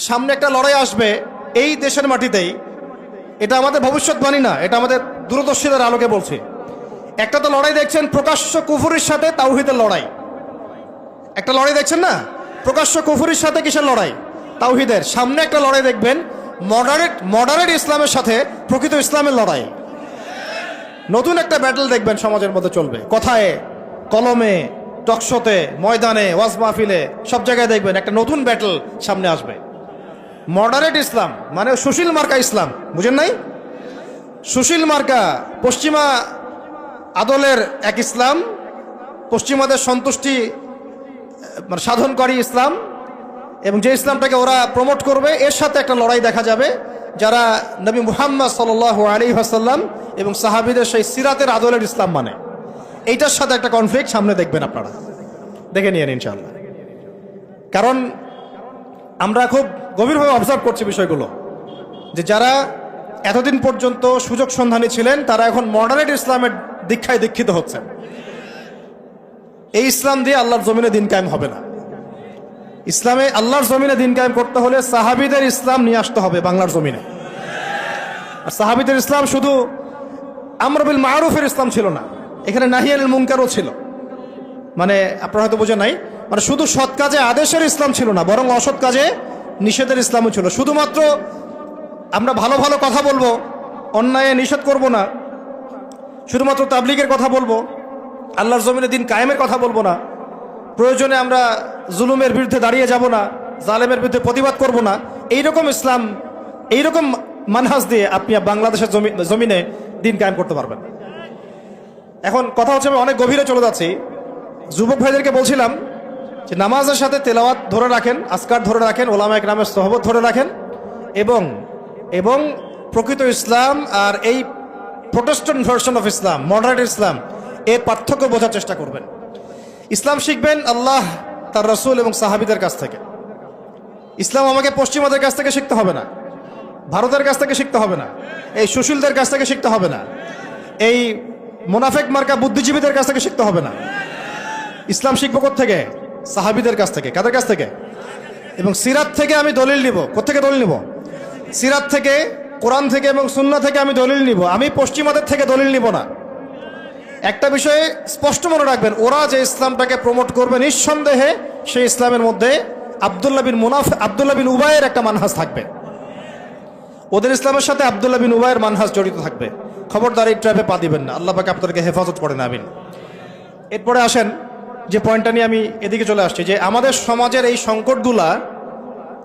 সামনে একটা লড়াই আসবে এই দেশের মাটিতেই। এটা আমাদের ভবিষ্যৎবাণী না, এটা আমাদের দূরদর্শীদের আলোকে বলছি। একটা তো লড়াই দেখছেন প্রকাশ্য কুফুরির সাথে তাওহীদের লড়াই। একটা লড়াই দেখছেন না, প্রকাশ্য কুফুরির সাথে কিসের লড়াই? তাওহীদের। সামনে একটা লড়াই দেখবেন মডারেট ইসলামের সাথে প্রকৃত ইসলামের লড়াই। নতুন একটা ব্যাটল দেখবেন সমাজের মধ্যে চলবে, কথায় কলমে, টকশোতে, ময়দানে, ওয়াজ মাহফিলে, সব জায়গায় দেখবেন একটা নতুন ব্যাটল সামনে আসবে। মডারেট ইসলাম মানে সুশীল মার্কা ইসলাম, বুঝেন নাই? সুশীল মার্কা পশ্চিমা আদলের এক ইসলাম, পশ্চিমাদের সন্তুষ্টি মানে সাধনকারী ইসলাম, এবং যে ইসলামটাকে ওরা প্রমোট করবে এর সাথে একটা লড়াই দেখা যাবে যারা নবী মুহাম্মদ সাল্লাল্লাহু আলাইহি ওয়াসাল্লাম এবং সাহাবীদের সেই সিরাতের আদলের ইসলাম মানে, এইটার সাথে একটা কনফ্লিক্ট সামনে দেখবেন আপনারা, দেখে নিয়েন ইনশাআল্লাহ। কারণ আমরা খুব গভীরভাবে অবজার্ভ করছি বিষয়গুলো, যে যারা এতদিন পর্যন্ত সুযোগ সন্ধানী ছিলেন তারা এখন মডারেট ইসলামের দীক্ষায় দীক্ষিত হচ্ছেন। এই ইসলাম দিয়ে আল্লাহর জমিনে দিন কায়েম হবে না। ইসলামে আল্লাহর জমিনে দিন কায়েম করতে হলে সাহাবীদের ইসলাম নিয়ে আসতে হবে বাংলার জমিনে। আর সাহাবীদের ইসলাম শুধু আমর বিল মারুফের ইসলাম ছিল না, এখানে নাহি আনিল মুনকারও ছিল। মানে আপনারা হয়তো বোঝেন নাই, মানে শুধু সৎ কাজে আদেশের ইসলাম ছিল না, বরং অসৎ কাজে নিষেধের ইসলামও ছিল। শুধুমাত্র আমরা ভালো ভালো কথা বলবো, অন্যায় নিষেধ করব না, শুধুমাত্র তাবলীগের কথা বলবো, আল্লাহর জমিনে দিন কায়েমের কথা বলবো না, প্রয়োজনে আমরা জুলুমের বিরুদ্ধে দাঁড়িয়ে যাব না, জালেমের বিরুদ্ধে প্রতিবাদ করব না, এইরকম ইসলাম, এইরকম মানহাজ দিয়ে আপনি বাংলাদেশের জমিনে দিন কায়েম করতে পারবেন। এখন কথা হচ্ছে, আমি অনেক গভীরে চলে যাচ্ছি। যুবক ভাইদেরকে বলছিলাম যে নামাজের সাথে তেলাওয়াত ধরে রাখেন, আজকার ধরে রাখেন, ওলামা ইকরামের সোহবত ধরে রাখেন, এবং প্রকৃত ইসলাম আর এই Protestant version of Islam, moderate Islam, এর পার্থক্য বোঝার চেষ্টা করবেন। ইসলাম শিখবেন আল্লাহ, তার রাসূল এবং সাহাবীদের কাছ থেকে। ইসলাম আমাকে পশ্চিমাদের কাছ থেকে শিখতে হবে না, ভারতের কাছ থেকে শিখতে হবে না, এই সুশীলদের কাছ থেকে শিখতে হবে না, এই মুনাফেক মার্কা বুদ্ধিজীবীদের কাছ থেকে শিখতে হবে না। ইসলাম শিখবো কোত্থেকে? সাহাবীদের কাছ থেকে। কাদের কাছ থেকে? এবং সিরাত থেকে আমি দলিল নিব। কোত্থেকে দলিল নিব? সিরাত থেকে, কোরআন থেকে এবং সুন্নাহ থেকে আমি দলিল নিব। আমি পশ্চিমাদের থেকে দলিল নিব না। একটা বিষয়ে স্পষ্ট মনে রাখবেন, ওরা যে ইসলামটাকে প্রমোট করবে নিঃসন্দেহে সেই ইসলামের মধ্যে আব্দুল্লাহ বিন উবাইয়ের একটা মানহাজ থাকবে। ওদের ইসলামের সাথে আব্দুল্লাহ বিন উবাইয়ের মানহাজ জড়িত থাকবে। খবরদার এই ট্র্যাপে পা দিবেন না, আল্লাহ পাক আপনাদেরকে হেফাজত করেন, আমিন। এরপরে আসেন যে পয়েন্টটা নিয়ে আমি এদিকে চলে আসছি, যে আমাদের সমাজের এই সংকটগুলা,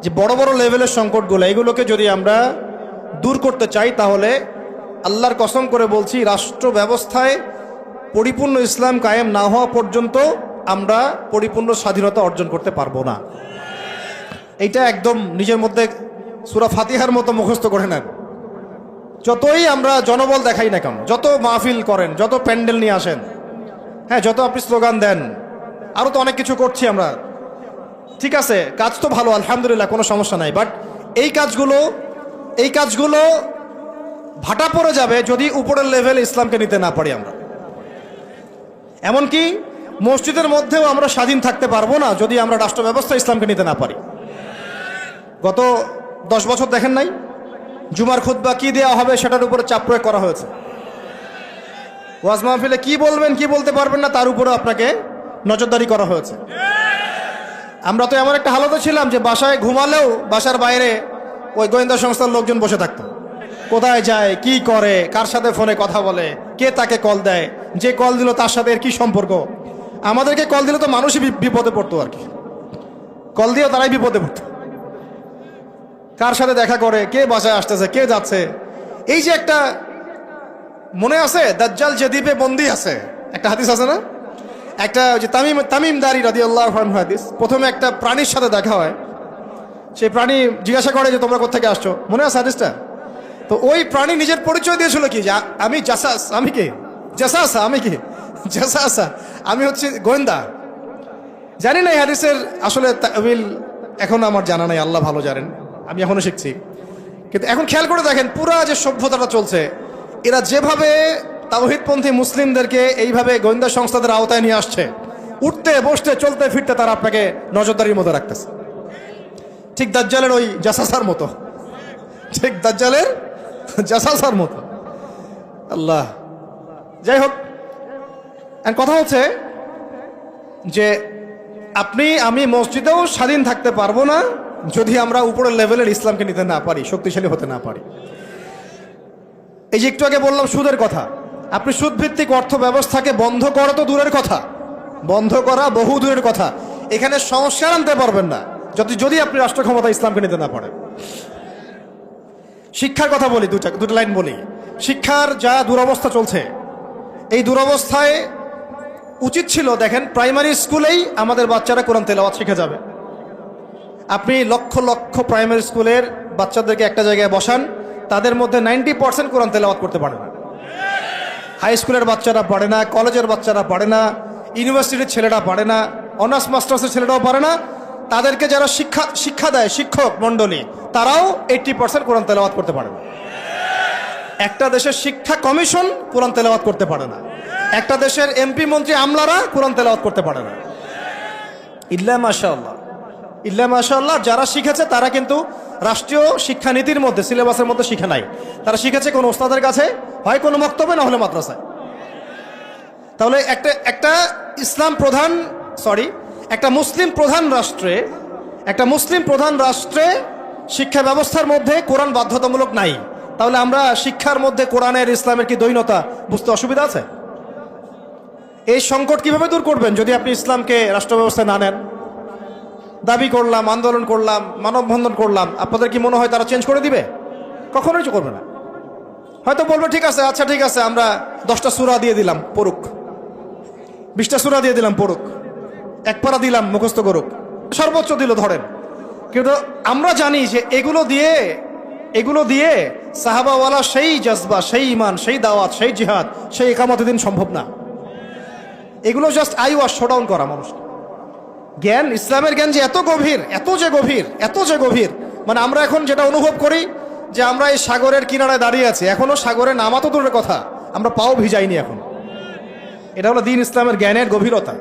যে বড় বড় লেভেলের সংকটগুলো, এগুলোকে যদি আমরা দূর করতে চাই তাহলে আল্লাহর কসম করে বলছি, রাষ্ট্র ব্যবস্থায় পরিপূর্ণ ইসলাম কায়েম না হওয়া পর্যন্ত আমরা পরিপূর্ণ স্বাধীনতা অর্জন করতে পারবো না। এইটা একদম নিজের মধ্যে সূরা ফাতিহার মতো মুখস্থ করে নেন। যতই আমরা জনবল দেখাই না কেন, যত মাহফিল করেন, যত প্যান্ডেল নিয়ে আসেন, হ্যাঁ, যত আপনি স্লোগান দেন, আরও তো অনেক কিছু করছি আমরা, ঠিক আছে, কাজ তো ভালো, আলহামদুলিল্লাহ, কোনো সমস্যা নাই। বাট এই কাজগুলো ভাটা পড়ে যাবে যদি উপরের লেভেলে ইসলামকে নিতে না পারি আমরা। এমনকি মসজিদের মধ্যেও আমরা স্বাধীন থাকতে পারবো না যদি আমরা রাষ্ট্র ব্যবস্থা ইসলামকে নিতে না পারি। গত 10 বছর দেখেন নাই, জুমার খুতবা কি দেওয়া হবে সেটার উপরে চাপ প্রয়োগ করা হয়েছে। ওয়াজ মাহফিলে কি বলবেন কি বলতে পারবেন না তার উপরে আপনাকে নজরদারি করা হয়েছে। আমরা তো এমন একটা হালতে ছিলাম যে বাসায় ঘুমালেও বাসার বাইরে ওই গোয়েন্দা সংস্থার লোকজন বসে থাকতো, কোথায় যায়, কি করে, কার সাথে ফোনে কথা বলে, কে তাকে কল দেয়, যে কল দিল তার সাথে এর কি সম্পর্ক। আমাদেরকে কল দিলে তো মানুষই বিপদে পড়তো, আর কি, কল দিয়েও তারাই বিপদে পড়তো। কার সাথে দেখা করে, কে বাসায় আসতেছে, কে যাচ্ছে। এই যে একটা, মনে আছে দাজ্জাল যে দ্বীপে বন্দী আছে, একটা হাদিস আছে না, একটা যে তামিম দারি রাদিয়াল্লাহু আনহু হাদিস, প্রথমে একটা প্রাণীর সাথে দেখা হয়, সেই প্রাণী জিজ্ঞাসা করে যে তোমরা কোথা থেকে আসছো, মনে আছে হাদিসটা? তো ওই প্রাণী নিজের পরিচয় দিয়েছিল কি, যে আমি জাসাস, আমি কি জাসাসা, আমি কি জাসাসা, আমি হচ্ছে গোয়েন্দা। জানি না এই হাদিসের আসলে তাবিল এখন আমার জানা নাই, আল্লাহ ভালো জানেন, আমি এখনো শিখছি। কিন্তু এখন খেয়াল করে দেখেন, পুরা যে সভ্যতাটা চলছে, এরা যেভাবে তাওহীদপন্থী মুসলিমদেরকে এইভাবে গোয়েন্দা সংস্থাদের আওতায় নিয়ে আসছে, উঠতে বসতে চলতে ফিরতে তারা আপনাকে নজরদারির মধ্যে রাখতেছে। ঠিক দাজ্জালের ওই জাসাসার মতো, ঠিক দাজ্জালের জাসাসার মতো। আল্লাহ, যাই হোক, কথা হচ্ছে যে আপনি আমি মসজিদেও স্বাধীন থাকতে পারবো না যদি আমরা উপরের লেভেলের ইসলামকে নিতে না পারি, শক্তিশালী হতে না পারি। এই যে একটু আগে বললাম সুদের কথা, আপনি সুদভিত্তিক অর্থ ব্যবস্থাকে বন্ধ করা তো দূরের কথা, বন্ধ করা বহু দূরের কথা, এখানে সংস্কার আনতে পারবেন না যদি আপনি রাষ্ট্র ক্ষমতা ইসলামকে নিতে না পারেন। শিক্ষার কথা বলি, দুটো লাইন বলি। শিক্ষার যা দুরবস্থা চলছে, এই দুরবস্থায় উচিত ছিল, দেখেন প্রাইমারি স্কুলেই আমাদের বাচ্চারা কোরআন তেলাওয়াত শিখে যাবে। আপনি লক্ষ লক্ষ প্রাইমারি স্কুলের বাচ্চাদেরকে একটা জায়গায় বসান, তাদের মধ্যে 90% কোরআন তেলাওয়াত করতে পারে না। হাই স্কুলের বাচ্চারা পারে না, কলেজের বাচ্চারা পারে না, ইউনিভার্সিটির ছেলেরা পারে না, অনার্স মাস্টার্সের ছেলেরাও পারে না। তাদেরকে যারা শিক্ষা দেয় শিক্ষক মণ্ডলী, তারাও 80% কোরআন তেলাওয়াত করতে পারে না। একটা দেশের শিক্ষা কমিশন কোরআন তেলাওয়াত করতে পারে না। একটা দেশের এমপি মন্ত্রী আমলারা কোরআন তেলাওয়াত করতে পারে না। ইল্লা মাশাআল্লাহ, ইল্লা মাশাআল্লাহ, যারা শিখেছে তারা কিন্তু রাষ্ট্রীয় শিক্ষানীতির মধ্যে, সিলেবাসের মধ্যে শিখে নাই। তারা শিখেছে কোনো ওস্তাদের কাছে, হয় কোনো মক্তবে, না হলে মাদ্রাসায়। তাহলে একটা মুসলিম প্রধান রাষ্ট্রে শিক্ষা ব্যবস্থার মধ্যে কোরআন বাধ্যতামূলক নাই। তাহলে আমরা শিক্ষার মধ্যে কোরআনের ইসলামের কি দ্বৈনতা বুঝতে অসুবিধা আছে? এই সংকট কিভাবে দূর করবেন যদি আপনি ইসলামকে রাষ্ট্র ব্যবস্থায় না নেন? দাবি করলাম, আন্দোলন করলাম, মানববন্ধন করলাম, আপনাদের কি মনে হয় তারা চেঞ্জ করে দিবে? কখনোই করবে না। হয়তো বলবে ঠিক আছে, আচ্ছা ঠিক আছে, আমরা 10টা সূরা দিয়ে দিলাম পড়ুক, 20টা সূরা দিয়ে দিলাম পড়ুক, এক পারা দিলাম মুখস্থ করুক, সর্বোচ্চ দিল ধরেন। কিন্তু আমরা জানি যে এগুলো দিয়ে সাহাবাওয়ালা সেই জজবা, সেই ইমান, সেই দাওয়াত, সেই জিহাদ, সেই একামতের দিন সম্ভব না। এগুলো জাস্ট আইওয়াশ, শোডাউন করা মানুষকে। জ্ঞান, ইসলামের জ্ঞান যে এত গভীর, মানে আমরা এখন যেটা অনুভব করি যে আমরা এই সাগরের কিনারায় দাঁড়িয়ে আছি, এখনো সাগরে নামা তো দূরের কথা, আমরা পাও ভিজাইনি এখন। এটা হলো দ্বীন ইসলামের জ্ঞানের গভীরতা।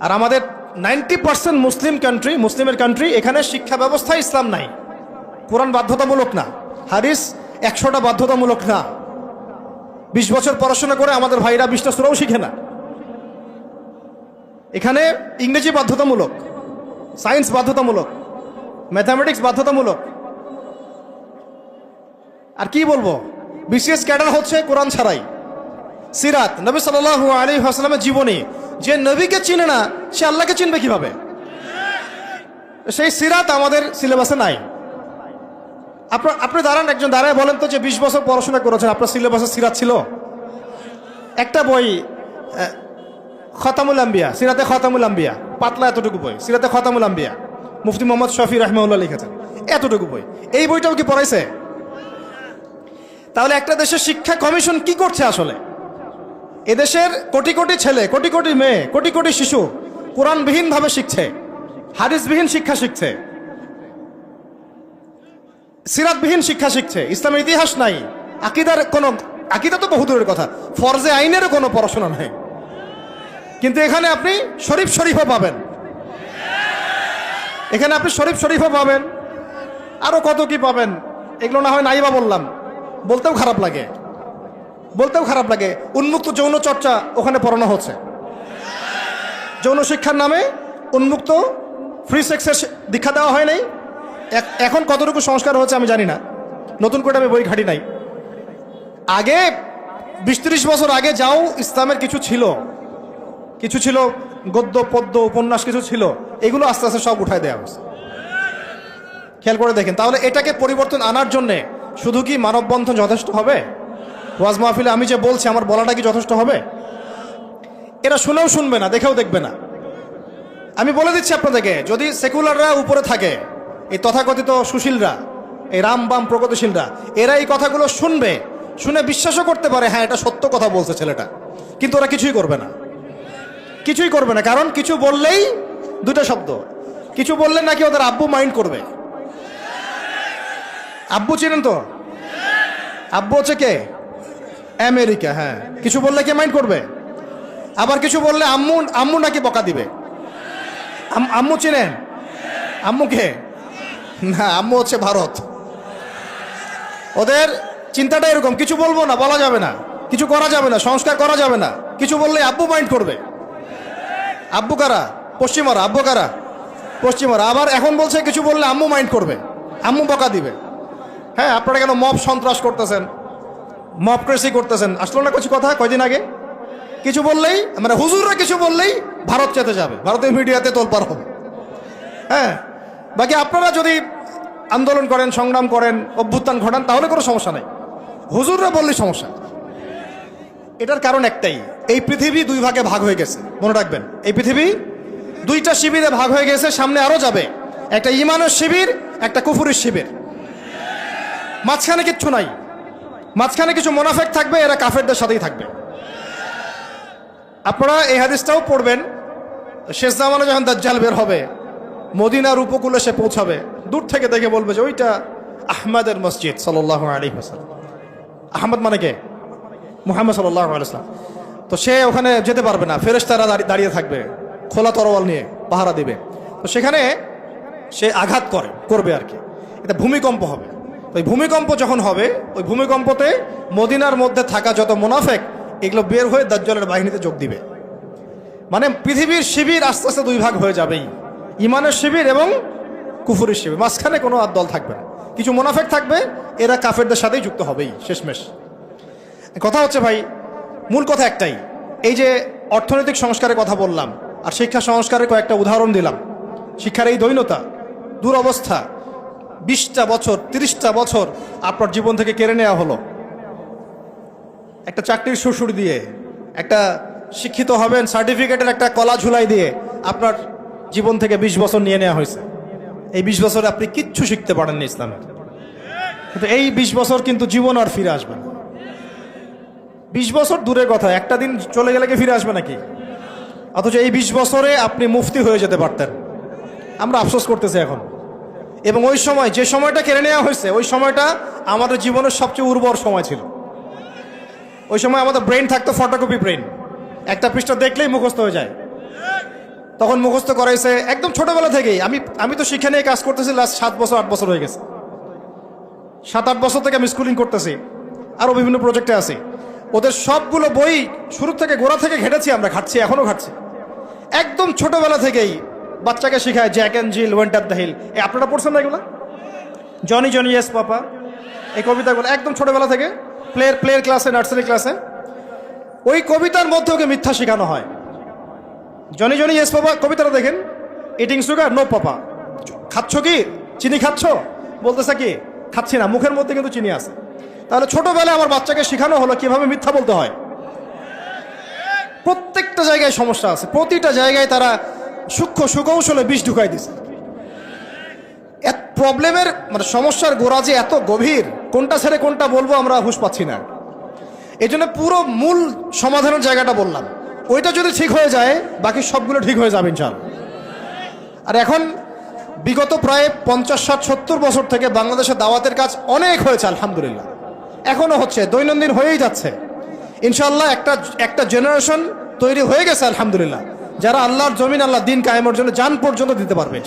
আর আমাদের 90% মুসলিমের কান্ট্রি, এখানে শিক্ষা ব্যবস্থা ইসলাম নাই। কোরআন বাধ্যতামূলক না, হাদিস 100টা বাধ্যতামূলক না। 20 বছর পড়াশোনা করে আমাদের ভাইরা 20টা সূরাও শিখে না। এখানে ইংরেজি বাধ্যতামূলক, সায়েন্স বাধ্যতামূলক, ম্যাথামেটিক্স বাধ্যতামূলক। আর কি বলবো, বিসিএস ক্যাডার হচ্ছে কোরআন ছাড়াই। সিরাত, নবী সাল্লাল্লাহু আলাইহি ওয়াসাল্লামের জীবনী, যে নবীকে চিনে না সে আল্লাহকে চিনবে কিভাবে? সেই সিরাত আমাদের সিলেবাসে নাই। আপনি দাঁড়ান, একজন দাঁড়ায় বলেন তো যে 20 বছর পড়াশোনা করেছেন, আপনার সিলেবাসে সিরাত ছিল? একটা বই, খতামুল আম্বিয়া, সিরাতে খতামুল আম্বিয়া, পাতলা এতটুকু বই, সিরাতে খতামুল আম্বিয়া, মুফতি মোহাম্মদ শফি রাহমাহুল্লাহ লিখেছেন, এতটুকু বই। এই বইটাও কি পড়াইছে? তাহলে একটা দেশের শিক্ষা কমিশন কি করছে আসলে? এদেশের কোটি কোটি ছেলে, কোটি কোটি মেয়ে, কোটি কোটি শিশু কোরআনবিহীন ভাবে শিখছে, হাদিসবিহীন শিক্ষা শিখছে, সিরাতবিহীন শিক্ষা শিখছে, ইসলামের ইতিহাস নাই, আকিদা তো বহু দূরের কথা, ফরজে আইনেরও কোনো পড়াশোনা নাই। কিন্তু এখানে আপনি শরীফও পাবেন, আরো কত কি পাবেন, এগুলো না হয় নাইবা বললাম, বলতেও খারাপ লাগে। উন্মুক্ত যৌন চর্চা ওখানে পড়ানো হচ্ছে, যৌন শিক্ষার নামে উন্মুক্ত ফ্রি সেক্সের দীক্ষা দেওয়া হয় নাই। এখন কতটুকু সংস্কার হচ্ছে আমি জানি না, নতুন করে আমি বই ঘাটি নাই। আগে 20-30 বছর আগে যাও ইসলামের কিছু ছিল, গদ্য পদ্য উপন্যাস কিছু ছিল, এগুলো আস্তে আস্তে সব উঠায় দেওয়া হচ্ছে। খেয়াল করে দেখেন। তাহলে এটাকে পরিবর্তন আনার জন্যে শুধু কি মানববন্ধন যথেষ্ট হবে? ওয়াজ মাহফিলে আমি যে বলছি, আমার বলাটা কি যথেষ্ট হবে? এরা শুনেও শুনবে না, দেখেও দেখবে না। আমি বলে দিচ্ছি আপনাদেরকে, যদি সেকুলাররা উপরে থাকে, এই তথাকথিত সুশীলরা, এই রাম বাম প্রগতিশীলরা, এরা এই কথাগুলো শুনে বিশ্বাসও করতে পারে, হ্যাঁ এটা সত্য কথা বলছে ছেলেটা, কিন্তু ওরা কিছুই করবে না। কারণ কিছু বললেই দুটো শব্দ, কিছু বললে নাকি ওদের আব্বু মাইন্ড করবে। আব্বু চিনেন তো? আব্বু হচ্ছে কে? আমেরিকা। হ্যাঁ, কিছু বললে কে মাইন্ড করবে? আবার কিছু বললে আম্মু নাকি বকা দিবে। আম্মু চিনেন? আম্মুকে? না, আম্মু হচ্ছে ভারত। ওদের চিন্তাটা এরকম, কিছু বলবো না, বলা যাবে না, কিছু করা যাবে না, সংস্কার করা যাবে না, কিছু বললে আব্বু মাইন্ড করবে। আব্বু কারা? পশ্চিমারা। আব্বু কারা? পশ্চিমারা। আবার এখন বলছে কিছু বললে আম্মু মাইন্ড করবে, আম্মু বকা দিবে। হ্যাঁ, আপনারা কেন মব সন্ত্রাস করতেছেন, মবক্রেসি করতেছেন? আসলো না কিছু কথা কয়দিন আগে? কিছু বললেই, মানে হুজুররা কিছু বললেই ভারত চেতে যাবে, ভারতের মিডিয়াতে তোলপাড় হবে। হ্যাঁ, বাকি আপনারা যদি আন্দোলন করেন, সংগ্রাম করেন, অভ্যুত্থান ঘটান, তাহলে কোনো সমস্যা নাই। হুজুররা বললেই সমস্যা। এটার কারণ একটাই, এই পৃথিবী দুই ভাগে ভাগ হয়ে গেছে। মনে রাখবেন, এই পৃথিবী দুইটা শিবিরে ভাগ হয়ে গেছে, সামনে আরো যাবে। একটা ঈমানের শিবির, একটা কুফুরের শিবির। মাঝখানে কিচ্ছু নাই। মাঝখানে কিছু মুনাফিক থাকবে, এরা কাফেরদের সাথেই থাকবে। আপনারা এই হাদিসটাও পড়বেন, শেষ জামানে যখন দাজ্জাল বের হবে, মদিনার উপকূলে সে পৌঁছাবে, দূর থেকে দেখে বলবে যে ওইটা আহমদের মসজিদ সাল্লাল্লাহু আলাইহি ওয়াসাল্লাম। আহমদ মানে কে? মুহাম্মদ সাল্লাল্লাহু আলাইহি ওয়াসাল্লাম। তো সে ওখানে যেতে পারবে না, ফেরেশতারা দাঁড়িয়ে থাকবে খোলা তরোয়াল নিয়ে, পাহারা দিবে। তো সেখানে সে আঘাত করবে আর কি। এটা ভূমিকম্প হবে। ওই ভূমিকম্প যখন হবে, ওই ভূমিকম্পতে মদিনার মধ্যে থাকা যত মুনাফিক, এগুলো বের হয়ে দাজ্জালের বাহিনীতে যোগ দিবে। মানে পৃথিবীর শিবির আস্তে আস্তে দুই ভাগ হয়ে যাবেই, ঈমানের শিবির এবং কুফুরের শিবির। মাঝখানে কোনো আর দল থাকবে না, কিছু মুনাফিক থাকবে, এরা কাফেরদের সাথেই যুক্ত হবেই শেষমেশ। কথা হচ্ছে ভাই, মূল কথা একটাই, এই যে অর্থনৈতিক সংস্কারের কথা বললাম আর শিক্ষা সংস্কারের কয়েকটা উদাহরণ দিলাম। শিক্ষার এই দৈন্যতা, দুরবস্থা, 20টা বছর 30টা বছর আপনার জীবন থেকে কেড়ে নেওয়া হলো একটা চাকরির সুরসুর দিয়ে, একটা শিক্ষিত হবেন সার্টিফিকেটের একটা কলা ঝুলাই দিয়ে আপনার জীবন থেকে 20 বছর নিয়ে নেওয়া হয়েছে। এই 20 বছরে আপনি কিচ্ছু শিখতে পারেননি ইসলামের। কিন্তু এই 20 বছর কিন্তু জীবন আর ফিরে আসবে না। 20 বছর দূরের কথা, একটা দিন চলে গেলে কি ফিরে আসবে নাকি? অথচ এই 20 বছরে আপনি মুফতি হয়ে যেতে পারতেন। আমরা আফসোস করতেছি এখন। এবং ওই সময়, যে সময়টা কেড়ে নেওয়া হয়েছে, ওই সময়টা আমাদের জীবনের সবচেয়ে উর্বর সময় ছিল। ওই সময় আমাদের ব্রেন থাকতো ফটোকপি ব্রেন, একটা পৃষ্ঠা দেখলেই মুখস্থ হয়ে যায়। তখন মুখস্থ করাইছে একদম ছোটবেলা থেকেই। আমি তো শিক্ষা নিয়ে কাজ করতেছি লাস্ট 7 বছর 8 বছর হয়ে গেছে। 7-8 বছর থেকে আমি স্কুলিং করতেছি, আরও বিভিন্ন প্রজেক্টে আছি। ওদের সবগুলো বই শুরু থেকে গোড়া থেকে ঘেটেছি আমরা, খাচ্ছি, এখনও খাচ্ছি। একদম ছোটবেলা থেকেই বাচ্চাকে শেখায় Jack and Jill, went up the hill. আপনারা পড়ছেন না এগুলো? জনি জনি ইয়েস পাপা, এই কবিতাগুলো একদম ছোটবেলা থেকে প্লেয়ার ক্লাসে, নার্সারি ক্লাসে ওই কবিতার মধ্যে ওকে মিথ্যা শেখানো হয়। জনি জনি ইয়েস পাপা কবিতাটা দেখেন, ইটিং সুগার নো পাপা, খাচ্ছ কি চিনি খাচ্ছ, বলতেছে কি খাচ্ছি না, মুখের মধ্যে কিন্তু চিনি আছে। তাহলে ছোটবেলায় আমার বাচ্চাকে শেখানো হলো কিভাবে মিথ্যা বলতে হয়। প্রত্যেকটা জায়গায় সমস্যা আছে, প্রতিটা জায়গায় তারা সূক্ষ্ম সুকৌশলে বিষ ঢুকাই দিছে। প্রবলেমের মানে সমস্যার গোড়া যে এত গভীর, কোনটা ছেড়ে কোনটা বলবো আমরা হুঁশ পাচ্ছি না। এই জন্য পুরো মূল সমাধানের জায়গাটা বললাম, ওইটা যদি ঠিক হয়ে যায় বাকি সবগুলো ঠিক হয়ে যাবে ইনশাআল্লাহ। আর এখন বিগত প্রায় 50, 60, 70 বছর থেকে বাংলাদেশের দাওয়াতের কাজ অনেক হয়েছে আলহামদুলিল্লাহ, এখনো হচ্ছে, দৈনন্দিন হয়েই যাচ্ছে ইনশাআল্লাহ। একটা জেনারেশন তৈরি হয়ে গেছে আলহামদুলিল্লাহ, যারা আল্লাহর জমিন, আল্লাহ দিন কায়েমের জন্য জান পর্যন্ত দিতে পারবে।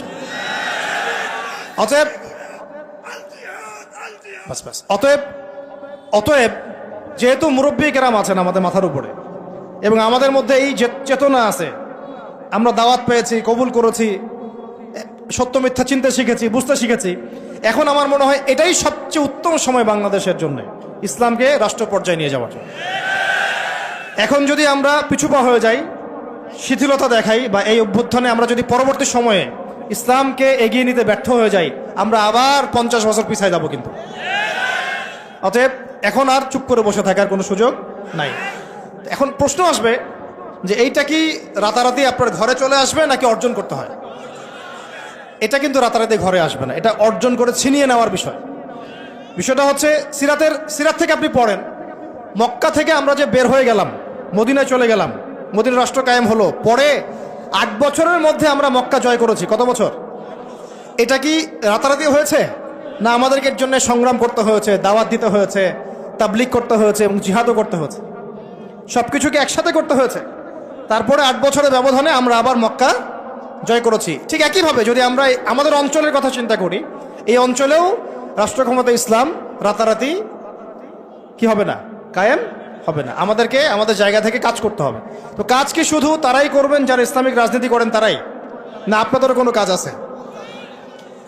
অতএব যেহেতু মুরব্বী কেরাম আছেন আমাদের মাথার উপরে এবং আমাদের মধ্যে এই চেতনা আছে, আমরা দাওয়াত পেয়েছি, কবুল করেছি, সত্য মিথ্যা চিনতে শিখেছি, বুঝতে শিখেছি, এখন আমার মনে হয় এটাই সবচেয়ে উত্তম সময় বাংলাদেশের জন্য ইসলামকে রাষ্ট্র পর্যায়ে নিয়ে যাওয়ার জন্য। এখন যদি আমরা পিছুপা হয়ে যাই, শিথিলতা দেখাই, বা এই অভ্যুত্থানে আমরা যদি পরবর্তী সময়ে ইসলামকে এগিয়ে নিতে ব্যর্থ হয়ে যাই, আমরা আবার 50 বছর পিছায় যাব কিন্তু। অতএব এখন আর চুপ করে বসে থাকার কোনো সুযোগ নাই। এখন প্রশ্ন আসবে যে এইটা কি রাতারাতি আপনার ঘরে চলে আসবে নাকি অর্জন করতে হয়? এটা কিন্তু রাতারাতি ঘরে আসবে না, এটা অর্জন করে ছিনিয়ে নেওয়ার বিষয়। বিষয়টা হচ্ছে সিরাত থেকে আপনি পড়েন, মক্কা থেকে আমরা যে বের হয়ে গেলাম, মদিনায় চলে গেলাম, মদিনা রাষ্ট্র কায়েম হলো, পরে 8 বছরের মধ্যে আমরা মক্কা জয় করেছি। কত বছর? এটা কি রাতারাতি হয়েছে না আমাদেরকে এর জন্য সংগ্রাম করতে হয়েছে, দাওয়াত দিতে হয়েছে, তাবলিগ করতে হয়েছে এবং জিহাদও করতে হয়েছে, সব কিছুকে একসাথে করতে হয়েছে। তারপরে 8 বছরের ব্যবধানে আমরা আবার মক্কা জয় করেছি। ঠিক একইভাবে যদি আমরা আমাদের অঞ্চলের কথা চিন্তা করি, এই অঞ্চলেও রাষ্ট্র ক্ষমতা ইসলাম রাতারাতি কি হবে না, কায়েম হবে না। আমাদেরকে আমাদের জায়গা থেকে কাজ করতে হবে। তো কাজ কি শুধু তারাই করবেন যারা ইসলামিক রাজনীতি করেন তারাই, না আপনাদেরও কোনো কাজ আছে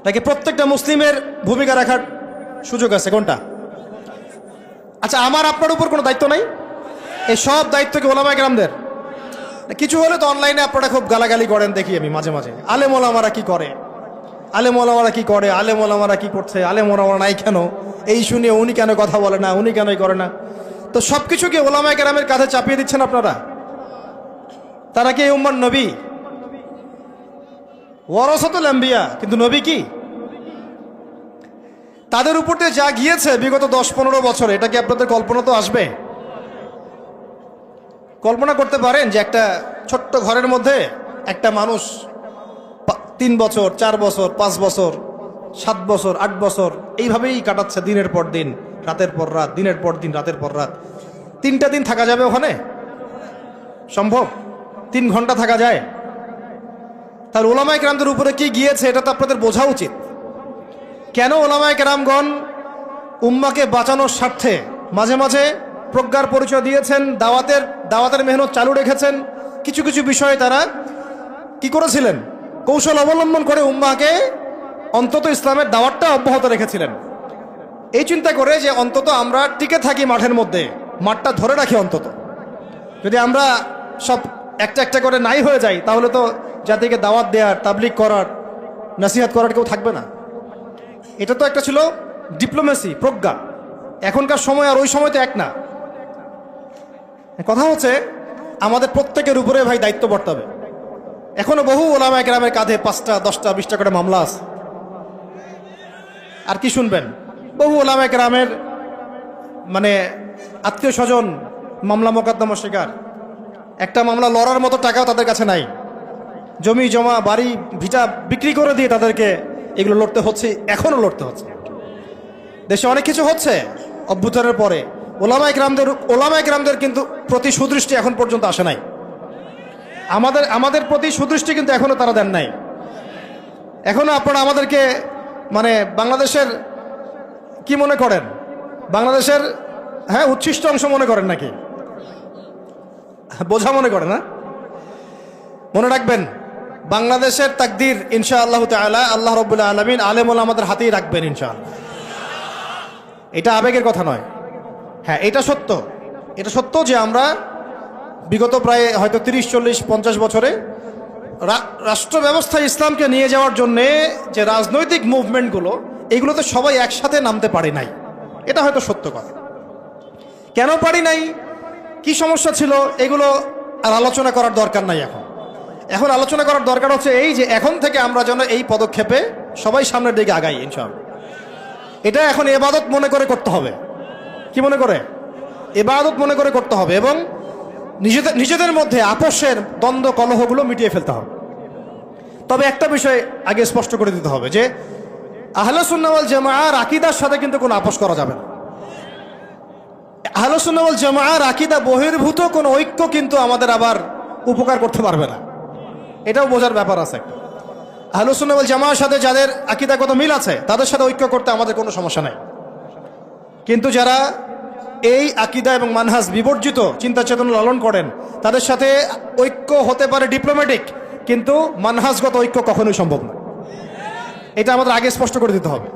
নাকি প্রত্যেকটা মুসলিমের ভূমিকা রাখার সুযোগ আছে? কোনটা? আচ্ছা, আমার আপনার উপর কোনো দায়িত্ব নাই? এই সব দায়িত্ব কি ওলামায়ে কেরামদের? কিছু হলে তো অনলাইনে আপনারা খুব গালাগালি করেন, দেখি আমি মাঝে মাঝে, আলেম ওলামারা কি করে, আলেম ওলামারা কি করে, আলেম ওলামারা কি করছে, আলেম ওলামারা নাই কেন, এই শুনে উনি কেন কথা বলে না, উনি কেন করে না। তো সব কিছু কি ওলামায়ে কেরামের কাঁধে চাপিয়ে দিচ্ছেন আপনারা? তারা কি এই উম্মার নবী? ওয়ারাসাতুল আম্বিয়া, কিন্তু নবী কি? তাদের উপর দিয়ে যা গিয়েছে বিগত 10-15 বছর, এটা কি আপনাদের কল্পনা তো আসবে? কল্পনা করতে পারেন যে একটা ছোট্ট ঘরের মধ্যে একটা মানুষ 3 বছর, 4 বছর, 5 বছর, 7 বছর, 8 বছর এইভাবেই কাটাচ্ছে, দিনের পর দিন, রাতের পর রাত, দিনের পর দিন, রাতের পর রাত। 3টা দিন থাকা যাবে ওখানে? সম্ভব? 3 ঘন্টা থাকা যায়? তার ওলামায়ে কেরামদের উপরে কি গিয়েছে এটা তো আপনাদের বোঝা উচিত। কেন ওলামায়ে কেরামগণ উম্মাকে বাঁচানোর স্বার্থে মাঝে মাঝে প্রজ্ঞার পরিচয় দিয়েছেন, দাওয়াতের মেহনত চালু রেখেছেন। কিছু কিছু বিষয়ে তারা কি করেছিলেন, কৌশল অবলম্বন করে উম্মাকে অন্তত ইসলামের দাওয়াতটা অব্যাহত রেখেছিলেন, এই চিন্তা করে যে অন্তত আমরা টিকে থাকি মাঠের মধ্যে, মাঠটা ধরে রাখি। অন্তত যদি আমরা সব একটা একটা করে নাই হয়ে যাই, তাহলে তো জাতিকে দাওয়াত দেওয়ার, তাবলিগ করার, নসিহত করার কেউ থাকবে না। এটা তো একটা ছিল ডিপ্লোমেসি, প্রজ্ঞা। এখনকার সময় আর ওই সময় তো এক না। কথা হচ্ছে আমাদের প্রত্যেকের উপরে ভাই দায়িত্ব বর্তাবে। এখনো বহু ওলামায়ে কেরামের কাঁধে 5টা, 10টা, 20টা করে মামলা আছে। আর কি শুনবেন? বহু ওলামায়ে কেরামের মানে আত্মীয় স্বজন মামলা মোকদ্দমা শিকার। একটা মামলা লড়ার মতো টাকাও তাদের কাছে নাই। জমি জমা, বাড়ি ভিটা বিক্রি করে দিয়ে তাদেরকে এগুলো লড়তে হচ্ছে, এখনও লড়তে হচ্ছে। দেশে অনেক কিছু হচ্ছে অভ্যুত্থানের পরে, ওলামায়ে কেরামদের কিন্তু প্রতি সুদৃষ্টি এখন পর্যন্ত আসে নাই। আমাদের প্রতি সুদৃষ্টি কিন্তু এখনো তারা দেন নাই। এখনো আপনারা আমাদেরকে মানে বাংলাদেশের কি মনে করেন? বাংলাদেশের উচ্ছিষ্ট অংশ মনে করেন নাকি? বোঝা মনে করেন না? মনে রাখবেন, বাংলাদেশের তাকদীর ইনশাআল্লাহ তাআলা আল্লাহ রাব্বুল আলামিন আলেম ওলামাদের হাতেই রাখবেন ইনশাআল্লাহ। এটা আবেগের কথা নয়। হ্যাঁ, এটা সত্য। এটা সত্য যে আমরা বিগত প্রায় হয়তো 30, 40, 50 বছরে রাষ্ট্র ব্যবস্থায় ইসলামকে নিয়ে যাওয়ার জন্যে যে রাজনৈতিক মুভমেন্টগুলো, এগুলোতে সবাই একসাথে নামতে পারে নাই। এটা হয়তো সত্য কথা। কেন পারি নাই, কি সমস্যা ছিল, এগুলো আর আলোচনা করার দরকার নাই। এখন আলোচনা করার দরকার হচ্ছে এই যে এখন থেকে আমরা যেন এই পদক্ষেপে সবাই সামনের দিকে আগাই ইনশাআল্লাহ। এটা এখন ইবাদত মনে করে করতে হবে। কি মনে করে? ইবাদত মনে করে করতে হবে। এবং নিজেদের মধ্যে আপোষের দ্বন্দ্ব কলহগুলো মিটিয়ে ফেলতে হবে। তবে একটা বিষয় আগে স্পষ্ট করে দিতে হবে যে আহলে সুন্নাহ ওয়াল জামাআর আকীদার সাথে কিন্তু কোনো আপোষ করা যাবে না। আহলে সুন্নাহ ওয়াল জামাআর আকীদা বহির্ভূত কোনো ঐক্য কিন্তু আমাদের আবার উপকার করতে পারবে না। এটাও বোঝার ব্যাপার আছে। আহলে সুন্নাহ ওয়াল জামাআর সাথে যাদের আকীদাগত মিল আছে তাদের সাথে ঐক্য করতে আমাদের কোনো সমস্যা নাই। কিন্তু যারা এই আকীদা এবং মানহাজ বিবর্জিত চিন্তা চেতনা লালন করেন, তাদের সাথে ঐক্য হতে পারে ডিপ্লোম্যাটিক, কিন্তু মানহাজগত ঐক্য কখনোই সম্ভব না। এটা আমাদের আগে স্পষ্ট করে দিতে হবে।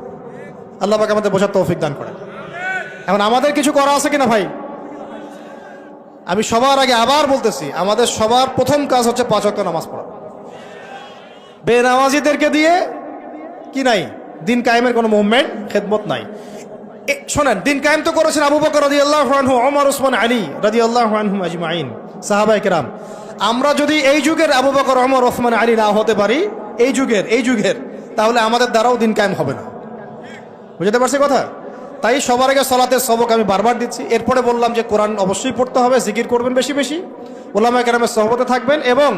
আল্লাহ পাক আমাদের বোঝার তৌফিক দান করেন। এখন আমাদের কিছু করা আছে কিনা ভাই? আমি সবার আগে আবার বলতেছি, আমাদের সবার প্রথম কাজ হচ্ছে 5 ওয়াক্ত নামাজ পড়া। বেনামাজিদেরকে দিয়ে কি নাই, দিন কায়েমের কোনো মুভমেন্ট, খেদমত নাই। শোনেন, দিন কায়েম তো করেছেন আবু বকর রাদিয়াল্লাহু আনহু, ওমর, ওসমান, আলী রাদিয়াল্লাহু আনহুম আজমাইন, সাহাবায়ে কেরাম। আমরা যদি এই যুগের আবু বকর, ওমর, ওসমান, আলী না হতে পারি, এই যুগের, তাহলে আমাদের দ্বারাও দিন কায়েম হবে না। বুঝতে পারছি কথা? তাই সবার আগে সালাতের সবক আমি বারবার দিচ্ছি। এরপরে বললাম যে কোরআন অবশ্যই পড়তে হবে, জিকির করবেন বেশি বেশি, উলামায়ে কেরামের সোহবতে থাকবেন এবং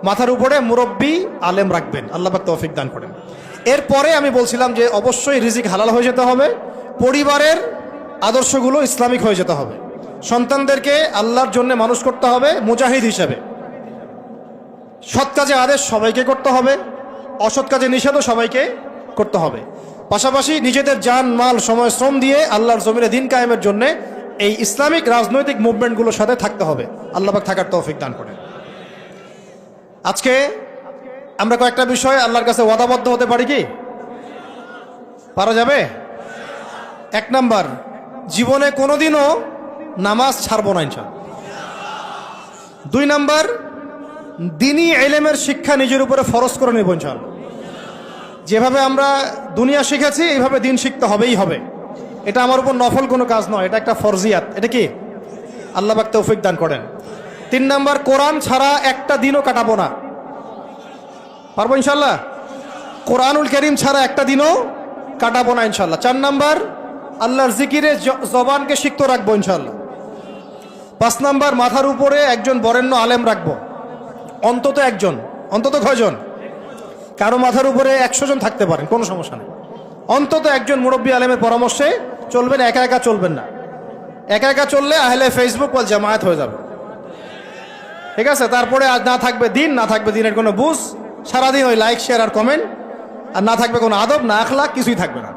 মাথার উপরে মুরব্বী আলেম রাখবেন। আল্লাহ পাক তৌফিক দান করেন। এরপরে আমি বলছিলাম যে অবশ্যই রিজিক হালাল হয়ে যেতে হবে, পরিবারের আদর্শগুলো ইসলামিক হয়ে যেতে হবে, সন্তানদেরকে আল্লাহর জন্য মানুষ করতে হবে মুজাহিদ হিসেবে। সৎ কাজে আদেশ সবাইকে করতে হবে, অসৎ কাজে নিষেধও সবাইকে করতে হবে। পাশাপাশি নিজেদের জান মাল সময় শ্রম দিয়ে আল্লাহর জমিনে দিন কায়েমের জন্য এই ইসলামিক রাজনৈতিক মুভমেন্টগুলোর সাথে থাকতে হবে। আল্লাহ পাক থাকার তৌফিক দান করেন। আজকে আমরা কয়েকটা বিষয় আল্লাহর কাছে ওয়াদাবদ্ধ হতে পারি কি? পারা যাবে? 1 নাম্বার, জীবনে কোনোদিনও নামাজ ছাড়বো না ইনশাআল্লাহ। 2 নাম্বার, দ্বীনি ইলমের শিক্ষা নিজের উপরে ফরজ করে নেব ইনশাআল্লাহ। যেভাবে আমরা দুনিয়া শিখেছি এইভাবে দিন শিখতে হবেই হবে। এটা আমার উপর নফল কোনো কাজ নয়, এটা একটা ফরজিয়াত। এটা কি? আল্লাহ পাক তৌফিক দান করেন। 3 নাম্বার, কোরআন ছাড়া একটা দিনও কাটাবো না। পারবো ইনশাআল্লাহ? কোরআনুল কারীম ছাড়া একটা দিনও কাটাবো না ইনশাআল্লাহ। 4 নাম্বার, আল্লাহর জিকিরে জবানকে সিক্ত রাখবো ইনশাআল্লাহ। 5 নাম্বার, মাথার উপরে একজন বরেণ্য আলেম রাখবো, অন্তত একজন। অন্তত কয়জন? কারো মাথার উপরে 100 জন থাকতে পারেন, কোনো সমস্যা নেই। অন্তত একজন মুরব্বী আলেমের পরামর্শে চলবেন, একা একা চলবেন না। একা একা চললে আহলে ফেসবুক ওয়াল জামায়াত হয়ে যাবে, ঠিক আছে? তারপরে আজ না থাকবে দিন, না থাকবে দিনের কোনো বুঝ, সারাদিন ওই লাইক শেয়ার আর কমেন্ট, আর না থাকবে কোনো আদব, না আখলাক, কিছুই থাকবে না।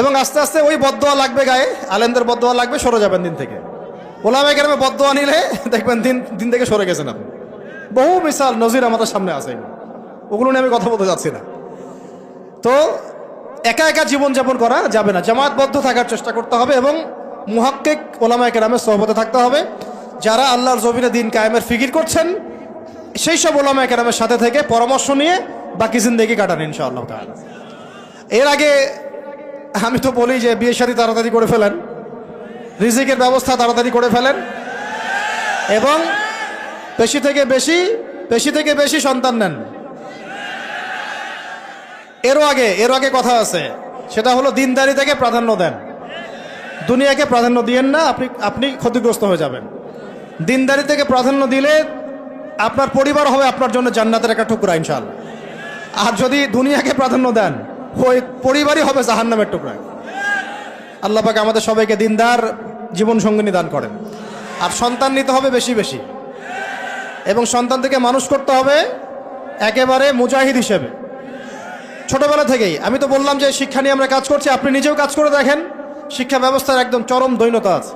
এবং আস্তে আস্তে ওই বদদোয়া লাগবে গায়ে, আলেমদের বদদোয়া লাগবে, সরে যাবেন দিন থেকে। ওলামায়ে কেরামের বদদোয়া নিলে দেখবেন দিন থেকে সরে গেছেন আপনি। বহু মিসাল নজির আমাদের সামনে আছে, ওগুলো নিয়ে আমি কথা বলতে যাচ্ছি না। তো একা একা জীবনযাপন করা যাবে না, জামায়াতবদ্ধ থাকার চেষ্টা করতে হবে এবং মুহাক্কিক ওলামায়ে কেরামের সোহবতে থাকতে হবে। যারা আল্লাহর জমিনে দিন কায়েমের ফিকির করছেন সেই সব ওলামায়ে কেরামের সাথে থেকে পরামর্শ নিয়ে বাকি জিন্দেগি কাটান ইনশাআল্লাহ তাআলা। এর আগে আমি তো বলি যে বিয়ে শাদী তাড়াতাড়ি করে ফেলেন, রিজিকের ব্যবস্থা তাড়াতাড়ি করে ফেলেন এবং বেশি থেকে বেশি সন্তান নেন। এরও আগে কথা আছে, সেটা হলো দিনদারি থেকে প্রাধান্য দেন, দুনিয়াকে প্রাধান্য দিয়েন না, আপনি ক্ষতিগ্রস্ত হয়ে যাবেন। দিনদারি থেকে প্রাধান্য দিলে আপনার পরিবার হবে আপনার জন্য জান্নাতের একটা টুকরা ইনশাআল্লাহ। আর যদি দুনিয়াকে প্রাধান্য দেন, ওই পরিবারই হবে জাহান্নামের টুকরা। আল্লাহ পাক আমাদের সবাইকে দিনদার জীবন সঙ্গিনী দান করেন। আর সন্তান নিতে হবে বেশি বেশি, এবং সন্তান থেকে মানুষ করতে হবে একেবারে মুজাহিদ হিসেবে ছোটবেলা থেকেই। আমি তো বললাম যে শিক্ষা নিয়ে আমরা কাজ করছি, আপনি নিজেও কাজ করে দেখেন। শিক্ষা ব্যবস্থার একদম চরম দৈন্যতা আছে,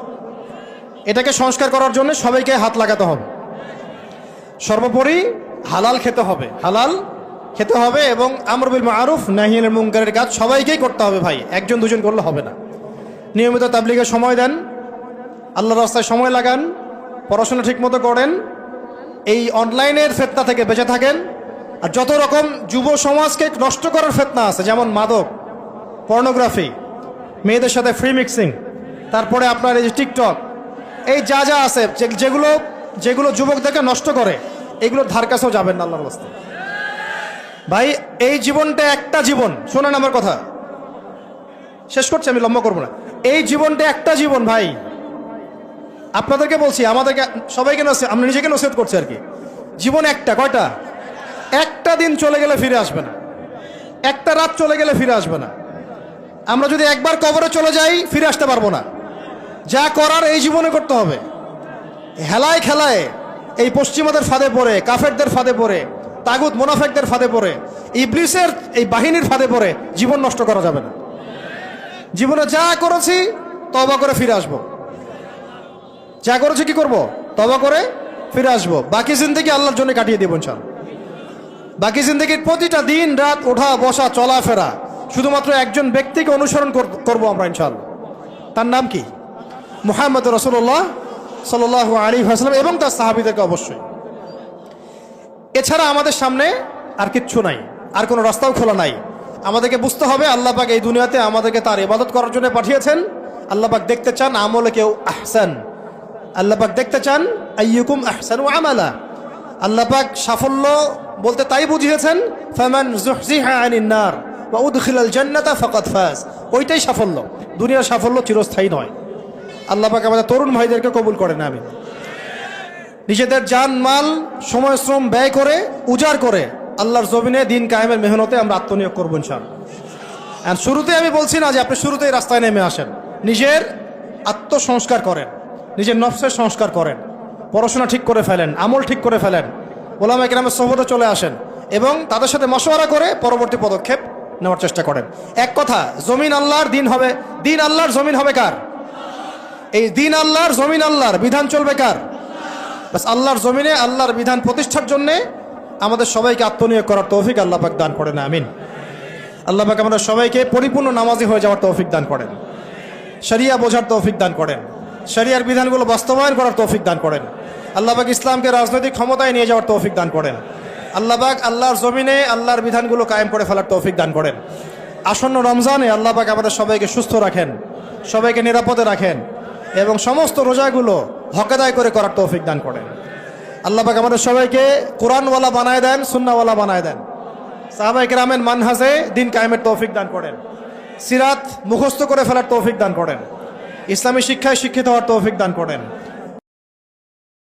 এটাকে সংস্কার করার জন্য সবাইকে হাত লাগাতে হবে। সর্বোপরি হালাল খেতে হবে এবং আমর বিল মারুফ নাহি আনিল মুনকারের কাজ সবাইকেই করতে হবে ভাই, একজন দুজন করলে হবে না। নিয়মিত তাবলীগে সময় দেন, আল্লাহর রাস্তায় সময় লাগান, পড়াশোনা ঠিকমতো করেন, এই অনলাইনের ফিতনা থেকে বেঁচে থাকেন। আর যত রকম যুব সমাজকে নষ্ট করার ফিতনা আছে, যেমন মাদক, পর্নোগ্রাফি, মেয়েদের সাথে ফ্রি মিক্সিং, তারপরে আপনার এই যে টিকটক, এই যা আছে যেগুলো যুবকদেরকে নষ্ট করে, এগুলোর ধার কাছেও যাবেন না আল্লাহর রাস্তায়। ভাই এই জীবনটা একটা জীবন, শোনেন আমার কথা, শেষ করছি, আমি লম্বা করবো না। এই জীবনটা একটা জীবন ভাই, আপনাদেরকে বলছি, আমাদেরকে সবাইকে আমরা নিজেকে নসিহত করছি আর কি। জীবন একটা, কয়টা? একটা দিন চলে গেলে ফিরে আসবে না, একটা রাত চলে গেলে ফিরে আসবে না। আমরা যদি একবার কবরে চলে যাই ফিরে আসতে পারবো না। যা করার এই জীবনে করতে হবে। হেলায় খেলায় এই পশ্চিমাদের ফাঁদে পড়ে, কাফেরদের ফাঁদে পড়ে, তাগুত মুনাফিকদের ফাঁদে পড়ে, ইবলিসের এই বাহিনীর ফাঁদে পড়ে জীবন নষ্ট করা যাবে না। জীবনে যা করেছি তওবা করে ফিরে আসবো, যা করেছি কি করব? তওবা করে ফিরে আসবো। বাকি জিন্দেগি আল্লাহর জন্য কাটিয়ে দেব ইনশাআল্লাহ। বাকি জিন্দেগির প্রতিটা দিন রাত, ওঠা বসা চলাফেরা শুধুমাত্র একজন ব্যক্তিকে অনুসরণ করবো আমরা ইনশাআল্লাহ। তার নাম কি? মুহাম্মদ রাসূলুল্লাহ সাল্লাল্লাহু আলাইহি ওয়াসাল্লাম এবং তার সাহাবীদেরকে অবশ্যই। এছাড়া আমাদের সামনে আর কিচ্ছু নাই, আর কোনো রাস্তাও খোলা নাই। আমাদেরকে বুঝতে হবে আল্লাহ পাক এই দুনিয়াতে আমাদেরকে তার ইবাদত করার জন্য পাঠিয়েছেন। আল্লাহ পাক দেখতে চান আমলে কেউ আহসান, আল্লাহ পাক দেখতে চান আইয়ুকুম আহসানু আমালা। আল্লাহ পাক সাফল্য বলতে তাই বুঝিয়েছেন ফামান যুহজিহা আনিন নার ওয়া উদখিলাল জান্নাতা ফাকাদ ফাজ। ওইটাই সাফল্য, দুনিয়ার সাফল্য চিরস্থায়ী নয়। আল্লাহ পাক আমাদের তরুণ ভাইদেরকে কবুল করেন, আমিন। নিজেদের জান মাল সময় শ্রম ব্যয় করে উজাড় করে আল্লাহর জমিনে দিন কায়েমের মেহনতে আমরা আত্মনিয়োগ করবো ইনশাআল্লাহ। আর শুরুতে আমি বলছি না যে আপনি শুরুতেই রাস্তায় নেমে আসেন, নিজের আত্মসংস্কার করেন, নিজের নফসের সংস্কার করেন, পড়াশোনা ঠিক করে ফেলেন, আমল ঠিক করে ফেলেন, ওলামা কেরামের সোহবতে চলে আসেন এবং তাদের সাথে মশওয়ারা করে পরবর্তী পদক্ষেপ নেওয়ার চেষ্টা করেন। এক কথা, জমিন আল্লাহর, দিন হবে, দিন আল্লাহর, জমিন হবে কার? এই দিন আল্লাহর, জমিন আল্লাহর, বিধান চলবে কার? বাস আল্লাহর জমিনে আল্লাহর বিধান প্রতিষ্ঠার জন্যে আমাদের সবাইকে আত্মনিয়োগ করার তৌফিক আল্লাহ পাক দান করেন, আমিন। আল্লাহ পাক আমাদের সবাইকে পরিপূর্ণ নামাজি হয়ে যাওয়ার তৌফিক দান করেন, শরিয়া বোঝার তৌফিক দান করেন, শরিয়ার বিধানগুলো বাস্তবায়ন করার তৌফিক দান করেন। আল্লাহ পাক ইসলামকে রাজনৈতিক ক্ষমতায় নিয়ে যাওয়ার তৌফিক দান করেন। আল্লাহ পাক আল্লাহর জমিনে আল্লাহর বিধানগুলো কায়েম করে ফেলার তৌফিক দান করেন। আসন্ন রমজানে আল্লাহ পাক আমাদের সবাইকে সুস্থ রাখেন, সবাইকে নিরাপদে রাখেন এবং সমস্ত রোজাগুলো হক আদায় করে করার তৌফিক দান করেন। আল্লাহ পাক আমাদের সবাইকে কোরআনওয়ালা বানায় দেন, সুন্নাহওয়ালা বানায় দেন। সাহাবায়ে কেরামের মানহাজে দিন কায়েমের তৌফিক দান করেন। সিরাত মুখস্থ করে ফেলার তৌফিক দান করেন। ইসলামী শিক্ষায় শিক্ষিত হওয়ার তৌফিক দান করেন।